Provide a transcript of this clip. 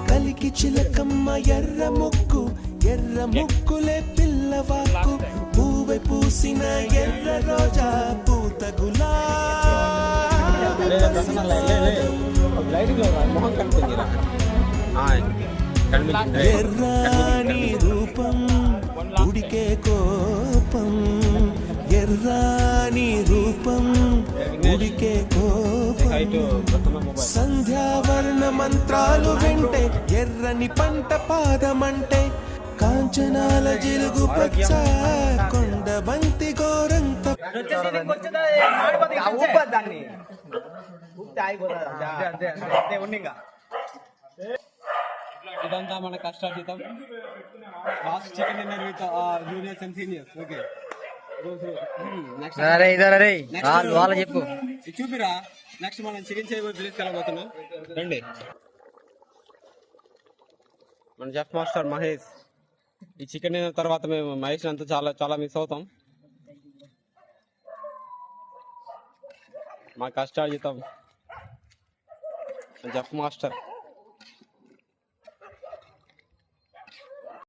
కలికి చిలకమ్మ ఎర్ర ముక్కులే పిల్లవాకు పూవై పూసిన ఎర్ర రోజా పూత ఎర్రాని రూపం ఉడికే కోపం ఎర్రాని రూపం ఉడికే కోపం సంధ్యావర్ణ మంత్రాలు వింటే ఎర్రని పంట పాదమంటే కాంచనాల జిలుగు పచ్చ కొండ బంతి గోరంత ఇదంతా మన కష్టార్జితం. Last chicken dinner with juniors and seniors. Okay చెప్పు చూపిరా. నెక్స్ట్ మనం చికెన్ చేయబోయే ప్లేస్కి వెళ్ళబోతున్నాం. రండి. మన చెఫ్ మాస్టర్ మహేష్. ఈ చికెన్ తిన్న తర్వాత మేము మహేష్ అంతా చాలా చాలా మిస్ అవుతాం. మా కష్టార్జితం చెఫ్ మాస్టర్.